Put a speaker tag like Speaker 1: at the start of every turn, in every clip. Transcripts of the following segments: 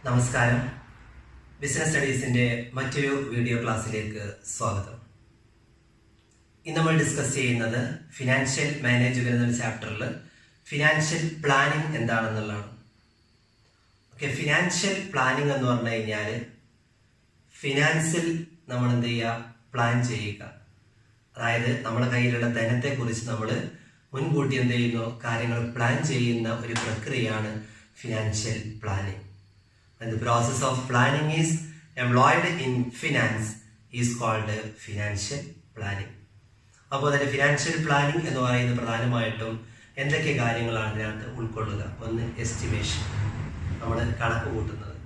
Speaker 1: നമസ്കാരം. ബിസിനസ് സ്റ്റഡീസിന്റെ മറ്റൊരു വീഡിയോ ക്ലാസ്സിലേക്ക് സ്വാഗതം. ഇന്ന് നമ്മൾ ഡിസ്കസ് ചെയ്യുന്നത് ഫിനാൻഷ്യൽ മാനേജ്മെന്റ് എന്ന ചാപ്റ്ററിൽ ഫിനാൻഷ്യൽ പ്ലാനിങ് എന്താണെന്നുള്ളതാണ്. ഓക്കെ, ഫിനാൻഷ്യൽ പ്ലാനിങ് എന്ന് പറഞ്ഞു കഴിഞ്ഞാൽ ഫിനാൻസിൽ നമ്മൾ എന്ത് ചെയ്യുക, പ്ലാൻ ചെയ്യുക. അതായത് നമ്മുടെ കയ്യിലുള്ള ധനത്തെ കുറിച്ച് നമ്മൾ മുൻകൂട്ടി എന്ത് ചെയ്യുന്നു, കാര്യങ്ങൾ പ്ലാൻ ചെയ്യുന്ന ഒരു പ്രക്രിയയാണ് financial planning. And the process of planning is employed in finance is called financial planning. അപ്പോൾ തന്നെ ഫിനാൻഷ്യൽ പ്ലാനിങ് എന്ന് പറയുന്നത് പ്രധാനമായിട്ടും എന്തൊക്കെ കാര്യങ്ങളാണ് ഇതിനകത്ത് ഉൾക്കൊള്ളുക? ഒന്ന്, എസ്റ്റിമേഷൻ, നമ്മൾ കണക്ക് കൂട്ടുന്നത്.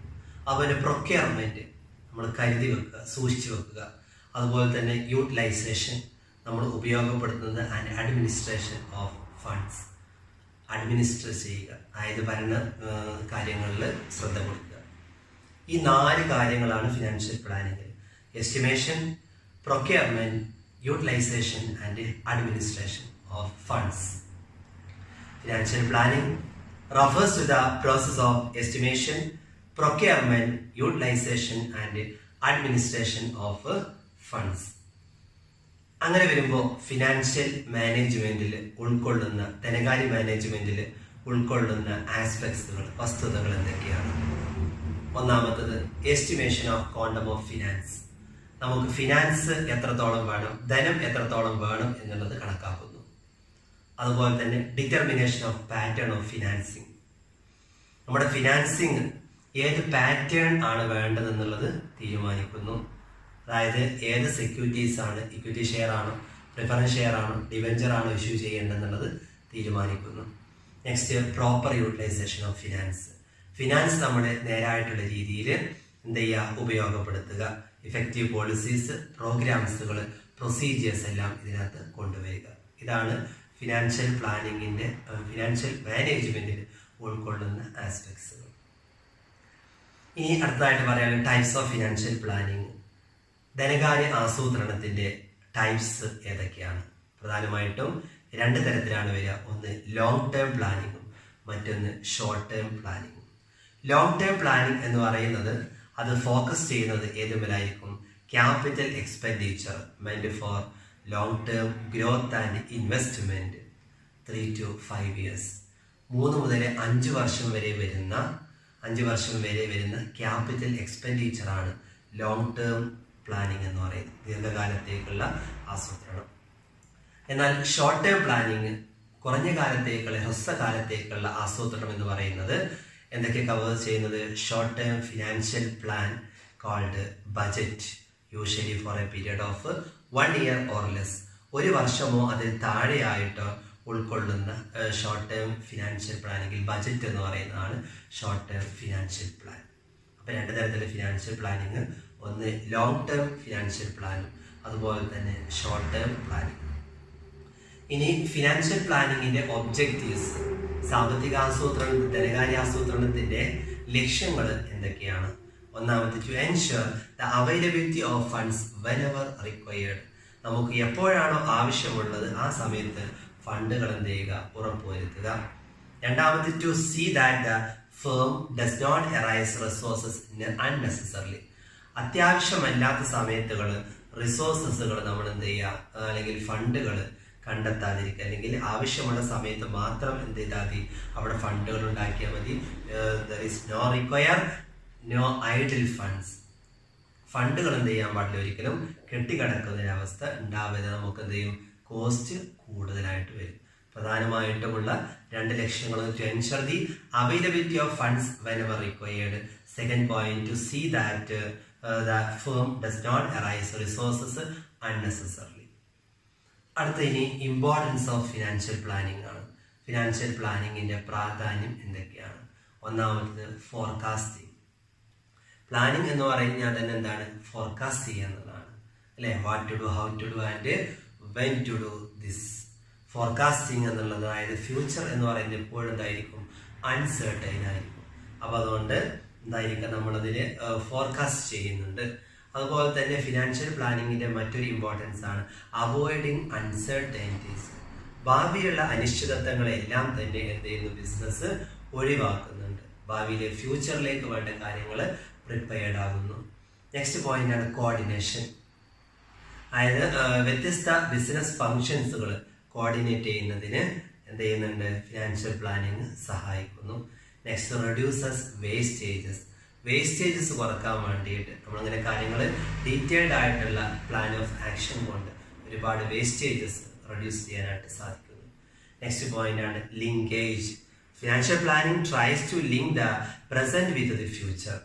Speaker 1: അതുപോലെ പ്രൊക്യൂർമെന്റ്, നമ്മൾ കരുതി വെക്കുക, സൂക്ഷിച്ചു വെക്കുക. അതുപോലെ തന്നെ യൂട്ടിലൈസേഷൻ, നമ്മൾ ഉപയോഗപ്പെടുത്തുന്നത്. And administration of funds, administer ചെയ്യുക, അതായത് ഭരണ കാര്യങ്ങളിൽ ശ്രദ്ധ കൊടുക്കുക. ഈ 4 കാര്യങ്ങളാണ് financial planning: estimation, procurement, utilisation and administration of funds. Financial planning refers to the process of estimation, procurement, utilization and administration of funds. അങ്ങനെ വരുമ്പോൾ ഫിനാൻഷ്യൽ മാനേജ്മെന്റിൽ ഉൾക്കൊള്ളുന്ന, ധനകാര്യ മാനേജ്മെന്റിൽ ഉൾക്കൊള്ളുന്ന ആസ്പെക്ട്സുകൾ, വസ്തുതകൾ എന്തൊക്കെയാണ്? ഒന്നാമത്തത് estimation of quantum of finance. നമുക്ക് ഫിനാൻസ് എത്രത്തോളം വേണം, ധനം എത്രത്തോളം വേണം എന്നുള്ളത് കണക്കാക്കുന്നു. അതുപോലെ തന്നെ determination of pattern of financing. നമ്മുടെ ഫിനാൻസിങ് ഏത് പാറ്റേൺ ആണ് വേണ്ടതെന്നുള്ളത് തീരുമാനിക്കുന്നു. അതായത് ഏത് സെക്യൂരിറ്റീസ് ആണ്, ഇക്വിറ്റി ഷെയർ ആണോ, പ്രിഫറൻസ് ഷെയർ ആണോ, ഡിവെഞ്ചർ ആണോ ഇഷ്യൂ ചെയ്യേണ്ടതെന്നുള്ളത് തീരുമാനിക്കുന്നു. Next, proper utilisation of finance. Finance നമ്മൾ നേരായിട്ടുള്ള രീതിയിൽ എന്ത് ചെയ്യുക, ഉപയോഗപ്പെടുത്തുക. ഇഫക്റ്റീവ് പോളിസീസ്, പ്രോഗ്രാംസുകൾ, പ്രൊസീജിയേഴ്സ് എല്ലാം ഇതിനകത്ത് കൊണ്ടുവരിക. ഇതാണ് ഫിനാൻഷ്യൽ പ്ലാനിങ്ങിന്റെ, ഫിനാൻഷ്യൽ മാനേജ്മെന്റിൽ ഉൾക്കൊള്ളുന്ന ആസ്പെക്ട്സുകൾ. ഇനി അടുത്തതായിട്ട് പറയാനുള്ള ടൈപ്സ് ഓഫ് ഫിനാൻഷ്യൽ പ്ലാനിങ്. ധനകാര്യ ആസൂത്രണത്തിന്റെ ടൈപ്സ് ഏതൊക്കെയാണ്? പ്രധാനമായിട്ടും 2 തരത്തിലാണ് വരിക. ഒന്ന് ലോങ് ടേം പ്ലാനിങ്ങും മറ്റൊന്ന് ഷോർട്ട് ടേം പ്ലാനിങ്ങും. ലോങ് ടേം പ്ലാനിങ് എന്ന് പറയുന്നത് അത് ഫോക്കസ് ചെയ്യുന്നത് ഏതുമേലായിരിക്കും? ക്യാപിറ്റൽ എക്സ്പെൻഡിച്ചർ മെന്റ് for long term growth and investment 3 to 5 years. 3 മുതൽ 5 വർഷം വരെ വരുന്ന ക്യാപിറ്റൽ എക്സ്പെൻഡിച്ചർ ആണ് ലോങ് ടേം പ്ലാനിങ് എന്ന് പറയുന്നത്, ദീർഘകാലത്തേക്കുള്ള ആസൂത്രണം. എന്നാൽ ഷോർട്ട് ടേം പ്ലാനിങ്, കുറഞ്ഞ കാലത്തേക്കുള്ള, ഹ്രസ്വകാലത്തേക്കുള്ള ആസൂത്രണം എന്ന് പറയുന്നത് എന്തൊക്കെ കവർ ചെയ്യുന്നത്? Short term financial plan called budget, usually for a period of 1 year or less. 1 വർഷമോ അതിൽ താഴെയായിട്ടോ ഉൾക്കൊള്ളുന്ന ഷോർട്ട് ടേം ഫിനാൻഷ്യൽ പ്ലാനിങ്ങിൽ ബജറ്റ് എന്ന് പറയുന്നതാണ് ഷോർട്ട് ടേം ഫിനാൻഷ്യൽ പ്ലാൻ. അപ്പൊ 2 തരത്തിലുള്ള ഫിനാൻഷ്യൽ പ്ലാനിങ്, ഒന്ന് ലോങ് ടേം ഫിനാൻഷ്യൽ പ്ലാനും അതുപോലെ തന്നെ ഷോർട്ട് ടേം പ്ലാനിങ്. ഇനി ഫിനാൻഷ്യൽ പ്ലാനിങ്ങിന്റെ ഒബ്ജക്റ്റീവ്സ്, സാമ്പത്തിക ആസൂത്രണം, ധനകാര്യാസൂത്രണത്തിന്റെ ലക്ഷ്യങ്ങൾ എന്തൊക്കെയാണ്? ഒന്നാമത്തെ, to ensure the availability of funds whenever required. നമുക്ക് എപ്പോഴാണോ ആവശ്യമുള്ളത് ആ സമയത്ത് ഫണ്ടുകൾ എന്ത് ചെയ്യുക, ഉറപ്പുവരുത്തുക. രണ്ടാമത്തെ, to see that the firm does not arise resources unnecessarily. അത്യാവശ്യമല്ലാത്ത സമയത്തുകൾ റിസോഴ്സസുകൾ നമ്മൾ എന്ത് ചെയ്യുക, അല്ലെങ്കിൽ ഫണ്ടുകൾ കണ്ടെത്താതിരിക്കുക, അല്ലെങ്കിൽ ആവശ്യമുള്ള സമയത്ത് മാത്രം എന്ത് ചെയ്താൽ മതി, അവിടെ ഫണ്ടുകൾ ഉണ്ടാക്കിയാൽ മതി. There is no require, no idle funds. ഫണ്ടുകൾ എന്ത് ചെയ്യാൻ പാടില്ല, ഒരിക്കലും കെട്ടിക്കിടക്കുന്നൊരവസ്ഥ ഉണ്ടാവരുത്. നമുക്ക് എന്ത് ചെയ്യും, കോസ്റ്റ് കൂടുതലായിട്ട് വരും. പ്രധാനമായിട്ടുമുള്ള 2 ലക്ഷ്യങ്ങൾ: to ensure the availability of funds whenever required. Second point, to see that the firm does not arise resources unnecessarily. അടുത്ത ഇനി ഇമ്പോർട്ടൻസ് ഓഫ് ഫിനാൻഷ്യൽ പ്ലാനിങ് ആണ്. ഫിനാൻഷ്യൽ പ്ലാനിങ്ങിന്റെ പ്രാധാന്യം എന്തൊക്കെയാണ്? ഒന്നാമത്, ഫോർകാസ്റ്റിംഗ്. പ്ലാനിങ് എന്ന് പറഞ്ഞാൽ തന്നെ എന്താണ്? ഫോർകാസ്റ്റ് ചെയ്യുക എന്നതാണ്, അല്ലെ? What to do, how to do and when to do this. Forecasting എന്നുള്ളത്, അതായത് ഫ്യൂച്ചർ എന്ന് പറയുന്നത് എപ്പോഴും എന്തായിരിക്കും, അൺസർട്ടൈൻ ആയിരിക്കും. അപ്പൊ അതുകൊണ്ട് എന്തായിരിക്കും, നമ്മളതിന് ഫോർകാസ്റ്റ് ചെയ്യുന്നുണ്ട്. അതുപോലെ തന്നെ ഫിനാൻഷ്യൽ പ്ലാനിങ്ങിന്റെ മറ്റൊരു ഇമ്പോർട്ടൻസ് ആണ് അവോയ്ഡിങ് അൺസർട്ടൈനിറ്റീസ്. ഭാവിയുള്ള അനിശ്ചിതത്വങ്ങളെല്ലാം തന്നെ എന്ത് ചെയ്യുന്നു, ബിസിനസ് ഒഴിവാക്കുന്നുണ്ട്. ഭാവിയിലെ ഫ്യൂച്ചറിലേക്ക് വേണ്ട കാര്യങ്ങൾ പ്രിപ്പയർഡ് ആകുന്നു. നെക്സ്റ്റ് പോയിന്റ് ആണ് കോർഡിനേഷൻ. അതായത് വ്യത്യസ്ത ബിസിനസ് ഫങ്ഷൻസുകൾ കോർഡിനേറ്റ് ചെയ്യുന്നതിന് എന്ത് ചെയ്യുന്നുണ്ട്, ഫിനാൻഷ്യൽ പ്ലാനിങ് സഹായിക്കുന്നു. നെക്സ്റ്റ് റെഡ്യൂസസ് വേസ്റ്റേജസ് കുറക്കാൻ വേണ്ടിയിട്ട് നമ്മളിങ്ങനെ കാര്യങ്ങൾ ഡീറ്റെയിൽഡ് ആയിട്ടുള്ള പ്ലാൻ ഓഫ് ആക്ഷൻ കൊണ്ട് ഒരുപാട് വേസ്റ്റേജസ് റെഡ്യൂസ് ചെയ്യാനായിട്ട് സാധിക്കുന്നു. നെക്സ്റ്റ് പോയിന്റ് ആണ് linkage. Financial planning tries to link the present with the future.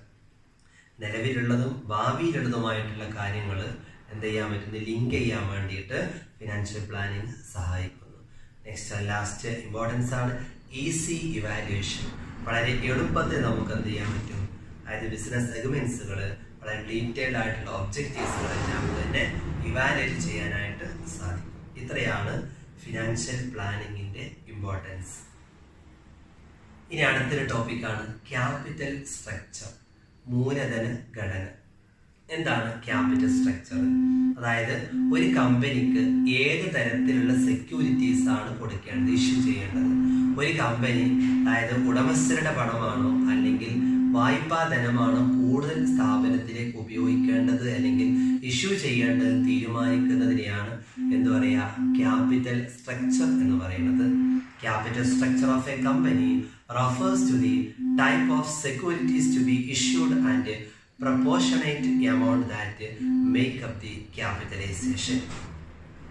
Speaker 1: നിലവിലുള്ളതും ഭാവിയിലുള്ളതുമായിട്ടുള്ള കാര്യങ്ങൾ എന്ത് ചെയ്യാൻ പറ്റുന്നത്, ലിങ്ക് ചെയ്യാൻ വേണ്ടിയിട്ട് ഫിനാൻഷ്യൽ പ്ലാനിങ് സഹായിക്കുന്നു. നെക്സ്റ്റ് ലാസ്റ്റ് ഇമ്പോർട്ടൻസ് ആണ് ഈസി ഇവാലുവേഷൻ. വളരെ എളുപ്പത്തിൽ നമുക്ക് എന്ത് ചെയ്യാൻ പറ്റും, അതായത് ബിസിനസ് സെഗ്മെന്റ്സുകൾ വളരെ ഡീറ്റെയിൽഡ് ആയിട്ടുള്ള ഒബ്ജക്റ്റീവ്സുകളെല്ലാം തന്നെ ഇവാലുവേറ്റ് ചെയ്യാനായിട്ട് സാധിക്കും. ഇത്രയാണ് ഫിനാൻഷ്യൽ പ്ലാനിങ്ങിന്റെ ഇമ്പോർട്ടൻസ്. ഇനി അടുത്തൊരു ടോപ്പിക്കാണ് ക്യാപിറ്റൽ സ്ട്രക്ചർ, മൂലധന ഘടന. എന്താണ് ക്യാപിറ്റൽ സ്ട്രക്ചർ? അതായത് ഒരു കമ്പനിക്ക് ഏത് തരത്തിലുള്ള സെക്യൂരിറ്റീസ് ആണ് കൊടുക്കേണ്ടത്, ഇഷ്യൂ ചെയ്യേണ്ടത്. ഒരു കമ്പനി അതായത് ഉടമസ്ഥരുടെ പണമാണോ അല്ലെങ്കിൽ വായ്പാ ധനമാണോ കൂടുതൽ സ്ഥാപനത്തിലേക്ക് ഉപയോഗിക്കേണ്ടത് അല്ലെങ്കിൽ ഇഷ്യൂ ചെയ്യേണ്ടത് തീരുമാനിക്കുന്നതിനെയാണ് എന്ത് പറയുക, ക്യാപിറ്റൽ സ്ട്രക്ചർ എന്ന് പറയുന്നത്. Capital structure of a company refers to the type of securities to be issued and proportionate amount that make up the capitalization.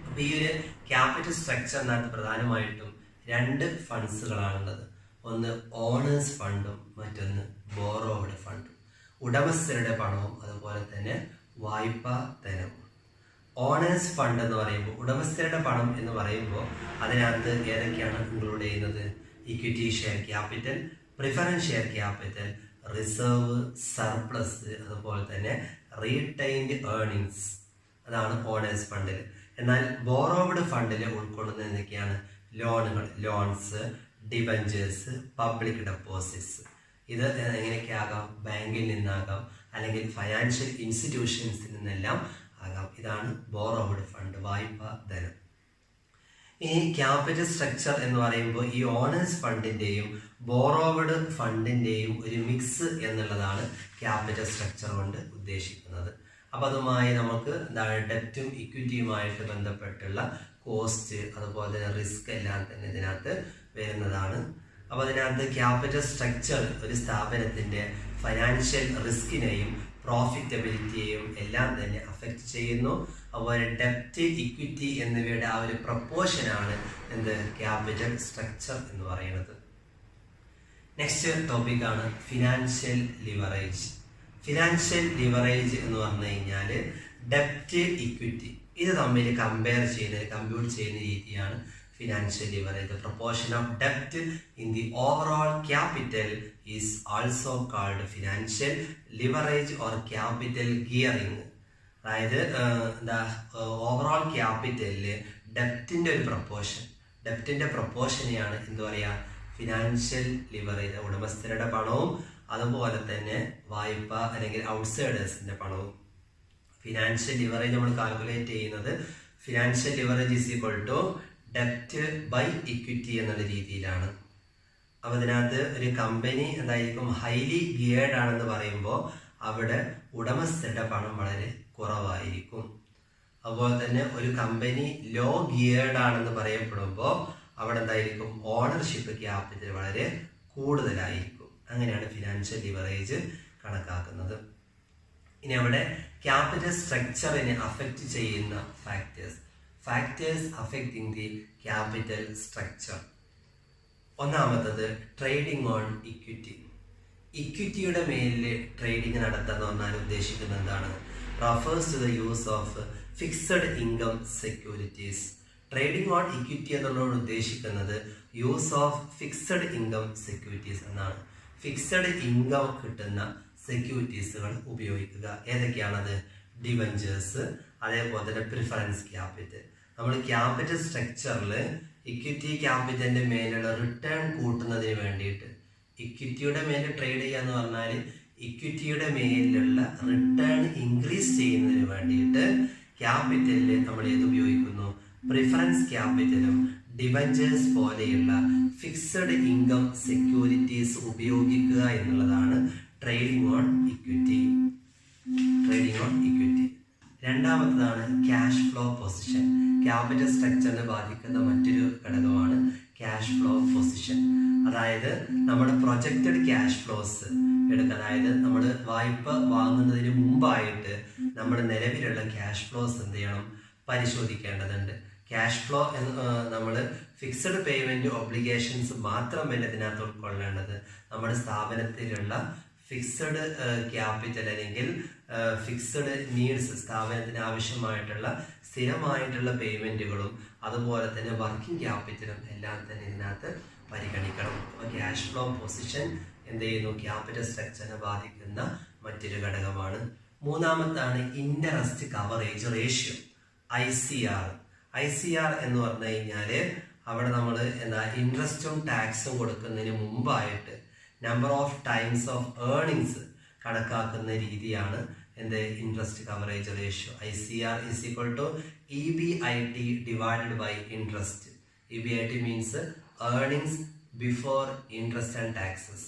Speaker 1: അപ്പോൾ ഈ ഒരു ക്യാപിറ്റൽ സ്ട്രക്ചറിനകത്ത് പ്രധാനമായിട്ടും രണ്ട് ഫണ്ട്സുകളാണുള്ളത്. ഒന്ന് ഓണേഴ്സ് ഫണ്ടും മറ്റൊന്ന് ബോറോവഡ് ഫണ്ടും. ഉടമസ്ഥരുടെ പണവും അതുപോലെ തന്നെ വായ്പാ ധനവും. ഓണേഴ്സ് ഫണ്ട് എന്ന് പറയുമ്പോൾ, ഉടമസ്ഥരുടെ പണം എന്ന് പറയുമ്പോൾ അതിനകത്ത് ഏതൊക്കെയാണ് ഇൻക്ലൂഡ് ചെയ്യുന്നത്? Equity share capital, preference share capital, reserve, surplus, അതുപോലെ തന്നെ റീറ്റൈൻഡ് ഏർണിങ്സ്. അതാണ് ഓണേഴ്സ് ഫണ്ടിൽ. എന്നാൽ ബോറോവഡ് ഫണ്ടിൽ ഉൾക്കൊള്ളുന്നത് എന്തൊക്കെയാണ്? ലോണുകൾ, ലോൺസ്, ഡിബഞ്ചേഴ്സ്, പബ്ലിക് ഡെപ്പോസിറ്റ്സ്. ഇത് എങ്ങനെയൊക്കെ ആകാം? ബാങ്കിൽ നിന്നാകാം അല്ലെങ്കിൽ ഫൈനാൻഷ്യൽ ഇൻസ്റ്റിറ്റ്യൂഷൻസിൽ നിന്നെല്ലാം ആകാം. ഇതാണ് ബോറോവഡ് ഫണ്ട്, വായ്പാ ധനം. ഈ ക്യാപിറ്റൽ സ്ട്രക്ചർ എന്ന് പറയുമ്പോൾ ഈ ഓണേഴ്സ് ഫണ്ടിന്റെയും ബോറോവഡ് ഫണ്ടിന്റെയും ഒരു മിക്സ് എന്നുള്ളതാണ് ക്യാപിറ്റൽ സ്ട്രക്ചർ കൊണ്ട് ഉദ്ദേശിക്കുന്നത്. അപ്പൊ അതുമായി നമുക്ക് ഡെപ്റ്റും ഇക്വിറ്റിയുമായിട്ട് ബന്ധപ്പെട്ടുള്ള കോസ്റ്റ് അതുപോലെ തന്നെ റിസ്ക് എല്ലാം തന്നെ ഇതിനകത്ത് വരുന്നതാണ്. അപ്പൊ അതിനകത്ത് ക്യാപിറ്റൽ സ്ട്രക്ചർ ഒരു സ്ഥാപനത്തിന്റെ ഫൈനാൻഷ്യൽ റിസ്കിനെയും പ്രോഫിറ്റബിലിറ്റിയെയും എല്ലാം തന്നെ അഫക്റ്റ് ചെയ്യുന്നു. അതുപോലെ ഡെപ്റ്റ്, ഇക്വിറ്റി എന്നിവയുടെ ആ ഒരു പ്രപ്പോർഷനാണ് എന്ത്, ക്യാപിറ്റൽ സ്ട്രക്ചർ എന്ന് പറയുന്നത്. നെക്സ്റ്റ് ടോപ്പിക്കാണ് ഫിനാൻഷ്യൽ ലിവറേജ്. ഫിനാൻഷ്യൽ ലിവറേജ് എന്ന് പറഞ്ഞു കഴിഞ്ഞാൽ ഡെപ്റ്റ്, ഇക്വിറ്റി ഇത് തമ്മിൽ കമ്പ്യൂട്ട് ചെയ്യുന്ന രീതിയാണ് financial leverage. The proportion of debt in the overall capital is also called financial leverage or capital gearing. അതായത് ഓവറോൾ ക്യാപിറ്റലില് ഡെപ്റ്റിന്റെ ഒരു ഡെപ്റ്റിന്റെ പ്രൊപ്പോർഷനെയാണ് എന്ത് പറയാ, ഫിനാൻഷ്യൽ ലിവറേജ്. ഉടമസ്ഥരുടെ പണവും അതുപോലെ തന്നെ വായ്പ അല്ലെങ്കിൽ ഔട്ട്സൈഡേഴ്സിന്റെ പണവും. ഫിനാൻഷ്യൽ ലിവറേജ് നമ്മൾ കാൽക്കുലേറ്റ് ചെയ്യുന്നത് financial leverage is equal to ഡെപ്റ്റ് ബൈ ഇക്വിറ്റി എന്നുള്ള രീതിയിലാണ്. അപ്പൊ ഇതിനകത്ത് ഒരു കമ്പനി എന്തായിരിക്കും, ഹൈലി ഗിയേർഡ് ആണെന്ന് പറയുമ്പോൾ അവിടെ ഉടമസ്ഥരുടെ പണം വളരെ കുറവായിരിക്കും. അതുപോലെ തന്നെ ഒരു കമ്പനി ലോ ഗിയേർഡ് ആണെന്ന് പറയപ്പെടുമ്പോൾ അവിടെ എന്തായിരിക്കും, ഓണർഷിപ്പ് ക്യാപിറ്റൽ വളരെ കൂടുതലായിരിക്കും. അങ്ങനെയാണ് ഫിനാൻഷ്യൽ ലിവറേജ് കണക്കാക്കുന്നത്. ഇനി അവിടെ ക്യാപിറ്റൽ സ്ട്രക്ചറിനെ അഫക്റ്റ് ചെയ്യുന്ന factors affecting the capital structure. ഒന്നാമത്തത് ട്രേഡിംഗ് ഓൺ ഇക്വിറ്റി. ഇക്വിറ്റിയുടെ മേലിൽ ട്രേഡിംഗ് നടത്താന്ന് പറഞ്ഞാൽ ഉദ്ദേശിക്കുന്നത് എന്താണ്? Refers to the use of fixed income securities. Trading on equity എന്നുള്ളതോട് ഉദ്ദേശിക്കുന്നത് use of fixed income securities എന്നാണ്. ഫിക്സഡ് ഇൻകം കിട്ടുന്ന സെക്യൂരിറ്റീസുകൾ ഉപയോഗിക്കുക. ഏതൊക്കെയാണത്? ഡിബഞ്ചേഴ്സ്, അതേപോലെ തന്നെ പ്രിഫറൻസ് ക്യാപിറ്റൽ. നമ്മൾ ക്യാപിറ്റൽ സ്ട്രക്ചറിൽ ഇക്വിറ്റി ക്യാപിറ്റലിന്റെ മേലുള്ള റിട്ടേൺ കൂട്ടുന്നതിന് വേണ്ടിയിട്ട്, ഇക്വിറ്റിയുടെ മേലെ ട്രേഡ് ചെയ്യാന്ന് പറഞ്ഞാൽ ഇക്വിറ്റിയുടെ മേലുള്ള റിട്ടേൺ ഇൻക്രീസ് ചെയ്യുന്നതിന് വേണ്ടിയിട്ട് ക്യാപിറ്റലിൽ നമ്മൾ ഏത് ഉപയോഗിക്കുന്നു? പ്രിഫറൻസ് ക്യാപിറ്റലും ഡിബഞ്ചേഴ്സ് പോലെയുള്ള ഫിക്സഡ് ഇൻകം സെക്യൂരിറ്റീസ് ഉപയോഗിക്കുക എന്നുള്ളതാണ് ട്രേഡിംഗ് ഓൺ ഇക്വിറ്റി. രണ്ടാമത്തതാണ് ക്യാഷ് ഫ്ലോ പൊസിഷൻ. ക്യാപിറ്റൽ സ്ട്രക്ചറിനെ ബാധിക്കുന്ന മറ്റൊരു ഘടകമാണ് ക്യാഷ് ഫ്ലോ പൊസിഷൻ. അതായത് നമ്മുടെ പ്രൊജക്റ്റഡ് ക്യാഷ് ഫ്ലോസ് എടുക്കുക. അതായത് നമ്മൾ വായ്പ വാങ്ങുന്നതിന് മുമ്പായിട്ട് നമ്മുടെ നിലവിലുള്ള ക്യാഷ് ഫ്ലോസ് എന്ത് ചെയ്യണം, പരിശോധിക്കേണ്ടതുണ്ട്. ക്യാഷ് ഫ്ലോ എന്ന് നമ്മൾ ഫിക്സഡ് പേയ്മെന്റ് ഒബ്ലിഗേഷൻസ് മാത്രമല്ല ഇതിനകത്ത് ഉൾക്കൊള്ളേണ്ടത്. നമ്മുടെ സ്ഥാപനത്തിലുള്ള ഫിക്സഡ് ക്യാപിറ്റൽ അല്ലെങ്കിൽ ഫിക്സഡ് നീഡ്സ്, സ്ഥാപനത്തിന് ആവശ്യമായിട്ടുള്ള സ്ഥിരമായിട്ടുള്ള പേയ്മെന്റുകളും അതുപോലെ തന്നെ വർക്കിംഗ് ക്യാപിറ്റലും എല്ലാം തന്നെ ഇതിനകത്ത് പരിഗണിക്കണം. അപ്പോൾ ക്യാഷ് ഫ്ലോ പൊസിഷൻ എന്ത് ചെയ്യുന്നു, ക്യാപിറ്റൽ സ്ട്രക്ചറിനെ ബാധിക്കുന്ന മറ്റൊരു ഘടകമാണ്. മൂന്നാമത്താണ് interest coverage ratio, ICR. ICR എന്ന് പറഞ്ഞു കഴിഞ്ഞാൽ അവിടെ നമ്മൾ ഇൻട്രസ്റ്റും ടാക്സും കൊടുക്കുന്നതിന് മുമ്പായിട്ട് number of times of earnings കണക്കാക്കുന്ന രീതിയാണ് interest coverage ratio. ICR is equal to EBIT divided by interest. EBIT means earnings before interest and taxes.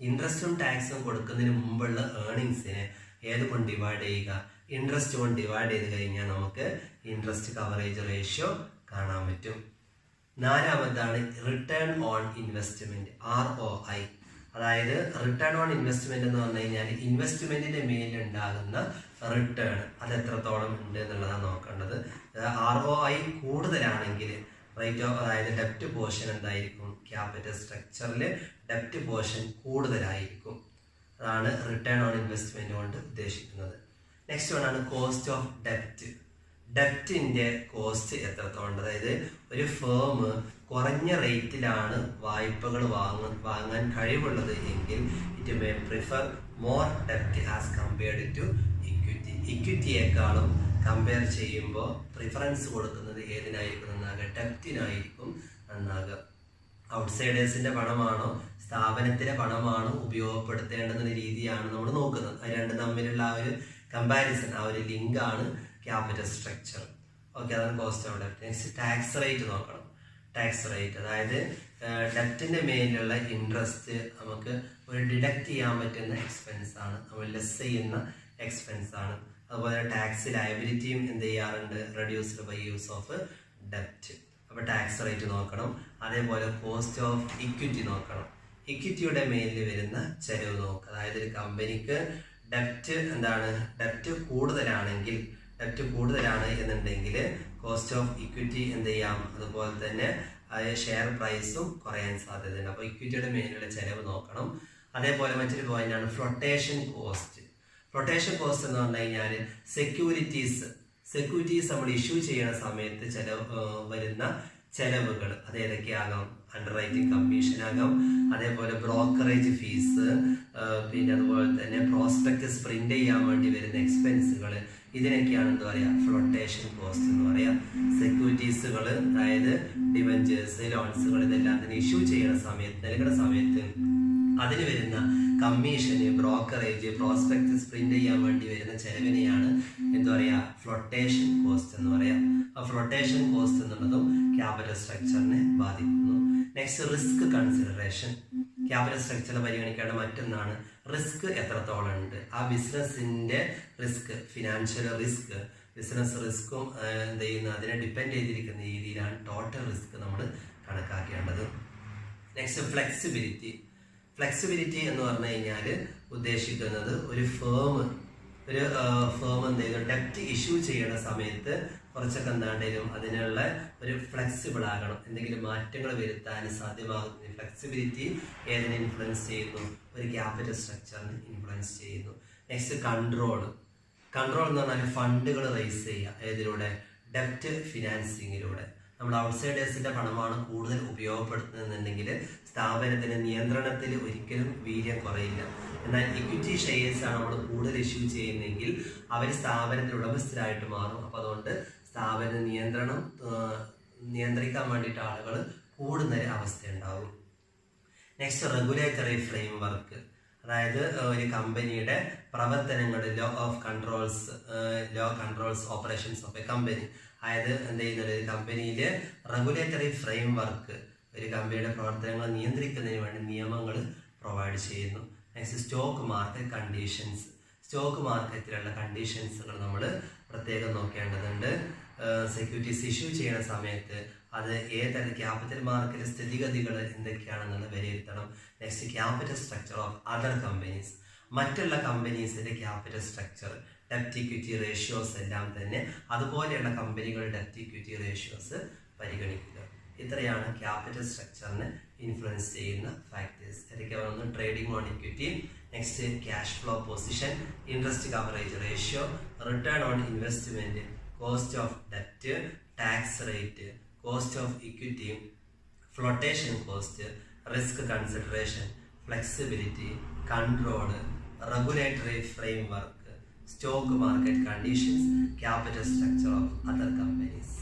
Speaker 1: ഇൻട്രസ്റ്റും ടാക്സും കൊടുക്കുന്നതിന് മുമ്പുള്ള ഏർണിങ്സിനെ ഏത് കൊണ്ട് ഡിവൈഡ് ചെയ്യുക, ഇൻട്രസ്റ്റ് കൊണ്ട് ഡിവൈഡ് ചെയ്ത് കഴിഞ്ഞാൽ നമുക്ക് ഇൻട്രസ്റ്റ് കവറേജ് റേഷ്യോ കാണാൻ പറ്റും. നാലാമതാണ് റിട്ടേൺ ഓൺ ഇൻവെസ്റ്റ്മെന്റ്, ROI. അതായത് റിട്ടേൺ ഓൺ ഇൻവെസ്റ്റ്മെന്റ് എന്ന് പറഞ്ഞു കഴിഞ്ഞാൽ ഇൻവെസ്റ്റ്മെന്റിന്റെ മേലുണ്ടാകുന്ന റിട്ടേൺ അത് എത്രത്തോളം ഉണ്ട് എന്നുള്ളതാണ് നോക്കേണ്ടത്. ROI കൂടുതലാണെങ്കിൽ അതായത് ഡെപ്റ്റ് പോർഷൻ എന്തായിരിക്കും, ക്യാപിറ്റൽ സ്ട്രക്ചറിൽ ഡെപ്റ്റ് പോർഷൻ കൂടുതലായിരിക്കും. അതാണ് റിട്ടേൺ ഓൺ ഇൻവെസ്റ്റ്മെന്റ് കൊണ്ട് ഉദ്ദേശിക്കുന്നത്. നെക്സ്റ്റ് വണ്ണാണ് കോസ്റ്റ് ഓഫ് ഡെപ്റ്റ്. ഡെപ്റ്റിന്റെ കോസ്റ്റ് എത്രത്തോളം, അതായത് ഒരു ഫേം കുറഞ്ഞ റേറ്റിലാണ് വായ്പകൾ വാങ്ങാൻ കഴിവുള്ളത് എങ്കിൽ ഇറ്റ് മേ പ്രിഫർ മോർ ഡെപ്റ്റ് ആസ് കമ്പയർഡ് ടു ഇക്വിറ്റി. ഇക്വിറ്റിയേക്കാളും കമ്പയർ ചെയ്യുമ്പോൾ പ്രിഫറൻസ് കൊടുക്കുന്നത് ഏതിനായിരിക്കും നന്നാകുക, ഡെപ്റ്റിനായിരിക്കും നന്നാകുക. ഔട്ട്സൈഡേഴ്സിന്റെ പണമാണോ സ്ഥാപനത്തിലെ പണമാണോ ഉപയോഗപ്പെടുത്തേണ്ടുന്ന രീതിയാണ് നമ്മൾ നോക്കുന്നത്. അത് രണ്ടും തമ്മിലുള്ള ആ ഒരു കമ്പാരിസൺ, ആ ഒരു ലിങ്ക് ആണ് ക്യാപിറ്റൽ സ്ട്രക്ചർ. ഓക്കെ, അതാണ് കോസ്റ്റ് ഓഫ് ഡെപ്റ്റ്. നെക്സ്റ്റ് ടാക്സ് റേറ്റ് നോക്കണം. ടാക്സ് റേറ്റ് അതായത് ഡെപ്റ്റിന്റെ മേലുള്ള ഇൻട്രസ്റ്റ് നമുക്ക് ഒരു ഡിഡക്റ്റ് ചെയ്യാൻ പറ്റുന്ന എക്സ്പെൻസ് ആണ്, നമ്മൾ ലെസ് ചെയ്യുന്ന എക്സ്പെൻസ് ആണ്. അതുപോലെ ടാക്സ് ലയബിലിറ്റിയും എന്ത് ചെയ്യാറുണ്ട്, റെഡ്യൂസ്ഡ് ബൈ യൂസ് ഓഫ് ഡെപ്റ്റ്. അപ്പൊ ടാക്സ് റേറ്റ് നോക്കണം. അതേപോലെ കോസ്റ്റ് ഓഫ് ഇക്വിറ്റി നോക്കണം. ഇക്വിറ്റിയുടെ മേലിൽ വരുന്ന ചെലവ് നോക്കുക. അതായത് ഒരു കമ്പനിക്ക് ഡെപ്റ്റ് കൂടുതലാണ് എന്നുണ്ടെങ്കിൽ കോസ്റ്റ് ഓഫ് ഇക്വിറ്റി എന്ത് ചെയ്യാം, അതുപോലെ തന്നെ ഷെയർ പ്രൈസും കുറയാൻ സാധ്യതയുണ്ട്. അപ്പോൾ ഇക്വിറ്റിയുടെ മേലുള്ള ചെലവ് നോക്കണം. അതേപോലെ മറ്റൊരു പോയിന്റാണ് ഫ്ലോട്ടേഷൻ കോസ്റ്റ്. ഫ്ലോട്ടേഷൻ കോസ്റ്റ് എന്ന് പറഞ്ഞു കഴിഞ്ഞാൽ സെക്യൂരിറ്റീസ് നമ്മൾ ഇഷ്യൂ ചെയ്യുന്ന സമയത്ത് വരുന്ന ചെലവുകൾ അത് ഏതൊക്കെയാകാം, അണ്ടർ റൈറ്റിംഗ് കമ്മീഷൻ ആകാം, അതേപോലെ ബ്രോക്കറേജ് ഫീസ്, പിന്നെ അതുപോലെ തന്നെ പ്രോസ്പെക്ടസ് പ്രിന്റ് ചെയ്യാൻ വേണ്ടി വരുന്ന എക്സ്പെൻസുകൾ, ഇതിനൊക്കെയാണ് എന്താ പറയുക, ഫ്ലോട്ടേഷൻ കോസ്റ്റ് എന്ന് പറയാം. സെക്യൂരിറ്റീസുകൾ അതായത് ഡിബഞ്ചേഴ്സ്, ലോൺസുകൾ ഇതെല്ലാം തന്നെ ഇഷ്യൂ ചെയ്യുന്ന സമയത്ത്, നൽകുന്ന സമയത്ത് അതിന് വരുന്ന കമ്മീഷന്, ബ്രോക്കറേജ്, പ്രോസ്പെക്ടസ് പ്രിന്റ് ചെയ്യാൻ വേണ്ടി വരുന്ന ചെലവിനെയാണ് എന്താ പറയുക, ഫ്ലോട്ടേഷൻ കോസ്റ്റ് എന്ന് പറയാം. ആ ഫ്ലോട്ടേഷൻ കോസ്റ്റ് എന്നുള്ളതും ക്യാപിറ്റൽ സ്ട്രക്ചറിനെ ബാധിക്കുന്നു. Next risk consideration. ക്യാപിറ്റൽ സ്ട്രക്ചറിൽ പരിഗണിക്കേണ്ട മറ്റൊന്നാണ് റിസ്ക് എത്രത്തോളം ഉണ്ട്. ആ ബിസിനസിന്റെ റിസ്ക്, ഫിനാൻഷ്യൽ റിസ്ക്, ബിസിനസ് റിസ്ക്കും എന്ത് ചെയ്യുന്ന അതിനെ ഡിപ്പെൻഡ് ചെയ്തിരിക്കുന്ന രീതിയിലാണ് ടോട്ടൽ റിസ്ക് നമ്മൾ കണക്കാക്കേണ്ടത്. Next flexibility. ഫ്ലെക്സിബിലിറ്റി എന്ന് പറഞ്ഞു കഴിഞ്ഞാൽ ഉദ്ദേശിക്കുന്നത് ഒരു ഫേം എന്ത് ചെയ്തു ഡെപ്റ്റ് ഇഷ്യൂ ചെയ്യുന്ന സമയത്ത് കുറച്ചൊക്കെ എന്താണ്ടേലും അതിനുള്ള ഒരു ഫ്ലെക്സിബിൾ ആകണം, എന്തെങ്കിലും മാറ്റങ്ങൾ വരുത്താൻ സാധ്യമാകുന്ന ഫ്ലെക്സിബിലിറ്റി ഏതിനെ ഇൻഫ്ലുവൻസ് ചെയ്യുന്നു, ഒരു ക്യാപിറ്റൽ സ്ട്രക്ചറിനെ ഇൻഫ്ലുവൻസ് ചെയ്യുന്നു. നെക്സ്റ്റ് കൺട്രോൾ എന്ന് പറഞ്ഞാൽ ഫണ്ടുകൾ റേസ് ചെയ്യുക. ഏതിലൂടെ, ഡെപ്റ്റ് ഫിനാൻസിങ്ങിലൂടെ. നമ്മൾ ഔട്ട്സൈഡേഴ്സിന്റെ പണമാണ് കൂടുതൽ ഉപയോഗപ്പെടുത്തുന്നുണ്ടെങ്കിൽ സ്ഥാപനത്തിന്റെ നിയന്ത്രണത്തിൽ ഒരിക്കലും വീര്യം കുറയില്ല. എന്നാൽ ഇക്വിറ്റി ഷെയർസ് ആണ് നമ്മൾ കൂടുതൽ ഇഷ്യൂ ചെയ്യുന്നതെങ്കിൽ അവർ സ്ഥാപനത്തിൽ ഉടമസ്ഥരായിട്ട് മാറും. അപ്പൊ അതുകൊണ്ട് സ്ഥാപന നിയന്ത്രിക്കാൻ വേണ്ടിയിട്ട് ആളുകൾ കൂടുന്ന അവസ്ഥ ഉണ്ടാവും. Next regulatory framework. അതായത് ഒരു കമ്പനിയുടെ പ്രവർത്തനങ്ങൾ, law controls operations of a company. അതായത് എന്ത് ചെയ്യുന്നത്, കമ്പനിയിലെ റെഗുലേറ്ററി ഫ്രെയിം വർക്ക് ഒരു കമ്പനിയുടെ പ്രവർത്തനങ്ങൾ നിയന്ത്രിക്കുന്നതിന് വേണ്ടി നിയമങ്ങൾ പ്രൊവൈഡ് ചെയ്യുന്നു. Next stock market conditions. Stock മാർക്കറ്റിലുള്ള കണ്ടീഷൻസുകൾ നമ്മൾ പ്രത്യേകം നോക്കേണ്ടതുണ്ട്. സെക്യൂരിറ്റീസ് ഇഷ്യൂ ചെയ്യുന്ന സമയത്ത് അത് ഏതൊക്കെ ക്യാപിറ്റൽ മാർക്കറ്റ് സ്ഥിതിഗതികൾ എന്തൊക്കെയാണെന്നുള്ളത് വിലയിരുത്തണം. Next capital structure of other companies. മറ്റുള്ള കമ്പനീസിന്റെ ക്യാപിറ്റൽ സ്ട്രക്ചർ, ഡെപ്റ്റ് ഇക്വിറ്റി റേഷ്യോസ് എല്ലാം തന്നെ അതുപോലെയുള്ള കമ്പനികളുടെ ഡെപ്റ്റ് ഇക്വിറ്റി റേഷ്യോസ് പരിഗണിക്കുക. ഇത്രയാണ് ക്യാപിറ്റൽ സ്ട്രക്ചറിനെ ഇൻഫ്ലുവൻസ് ചെയ്യുന്ന ഫാക്ടേഴ്സ്. ഏതൊക്കെയാണ്? Trading on equity, next cash flow position, interest coverage ratio, return on investment, cost of ഡെപ്റ്റ്, tax rate, cost of equity, flotation cost, risk consideration, flexibility, control, regulatory framework, stock market conditions, capital structure of other companies.